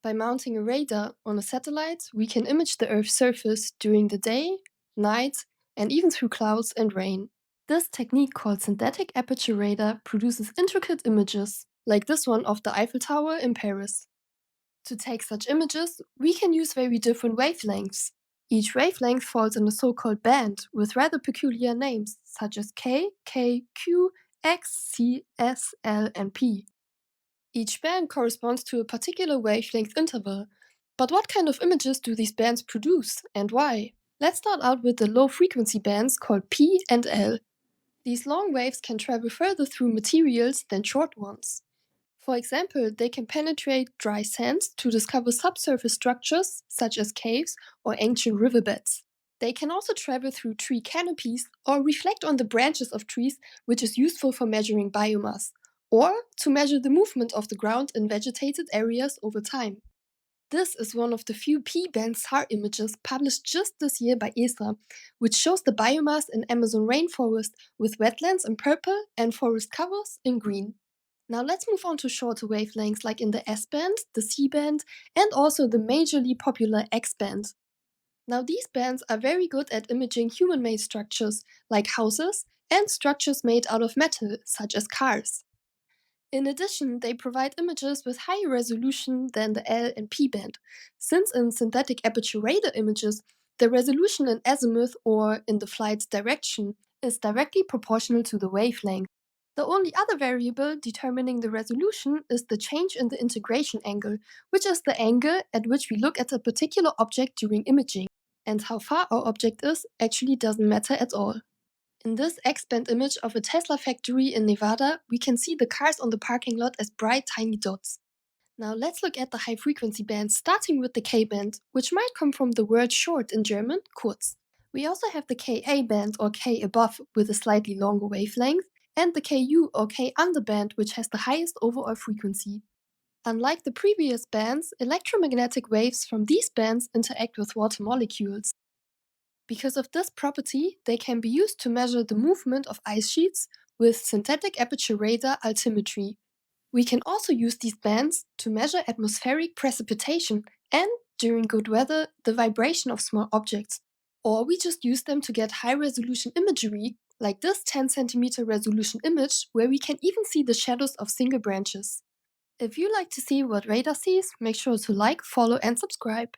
By mounting a radar on a satellite, we can image the Earth's surface during the day, night, and even through clouds and rain. This technique, called synthetic aperture radar, produces intricate images, like this one of the Eiffel Tower in Paris. To take such images, we can use very different wavelengths. Each wavelength falls in a so-called band with rather peculiar names, such as K, Q, X, C, S, L, and P. Each band corresponds to a particular wavelength interval. But what kind of images do these bands produce, and why? Let's start out with the low-frequency bands called P and L. These long waves can travel further through materials than short ones. For example, they can penetrate dry sands to discover subsurface structures, such as caves or ancient riverbeds. They can also travel through tree canopies or reflect on the branches of trees, which is useful for measuring biomass, or to measure the movement of the ground in vegetated areas over time. This is one of the few P-band SAR images published just this year by ESA, which shows the biomass in Amazon rainforest with wetlands in purple and forest covers in green. Now let's move on to shorter wavelengths like in the S-band, the C-band, and also the majorly popular X-band. Now these bands are very good at imaging human-made structures like houses and structures made out of metal, such as cars. In addition, they provide images with higher resolution than the L and P band, since in synthetic aperture radar images, the resolution in azimuth or in the flight's direction is directly proportional to the wavelength. The only other variable determining the resolution is the change in the integration angle, which is the angle at which we look at a particular object during imaging. And how far our object is actually doesn't matter at all. In this X-band image of a Tesla factory in Nevada, we can see the cars on the parking lot as bright tiny dots. Now let's look at the high-frequency bands, starting with the K-band, which might come from the word short in German, kurz. We also have the Ka band, or K above, with a slightly longer wavelength, and the Ku or K underband, which has the highest overall frequency. Unlike the previous bands, electromagnetic waves from these bands interact with water molecules. Because of this property, they can be used to measure the movement of ice sheets with synthetic aperture radar altimetry. We can also use these bands to measure atmospheric precipitation and, during good weather, the vibration of small objects. Or we just use them to get high-resolution imagery, like this 10 cm resolution image, where we can even see the shadows of single branches. If you like to see what radar sees, make sure to like, follow, and subscribe.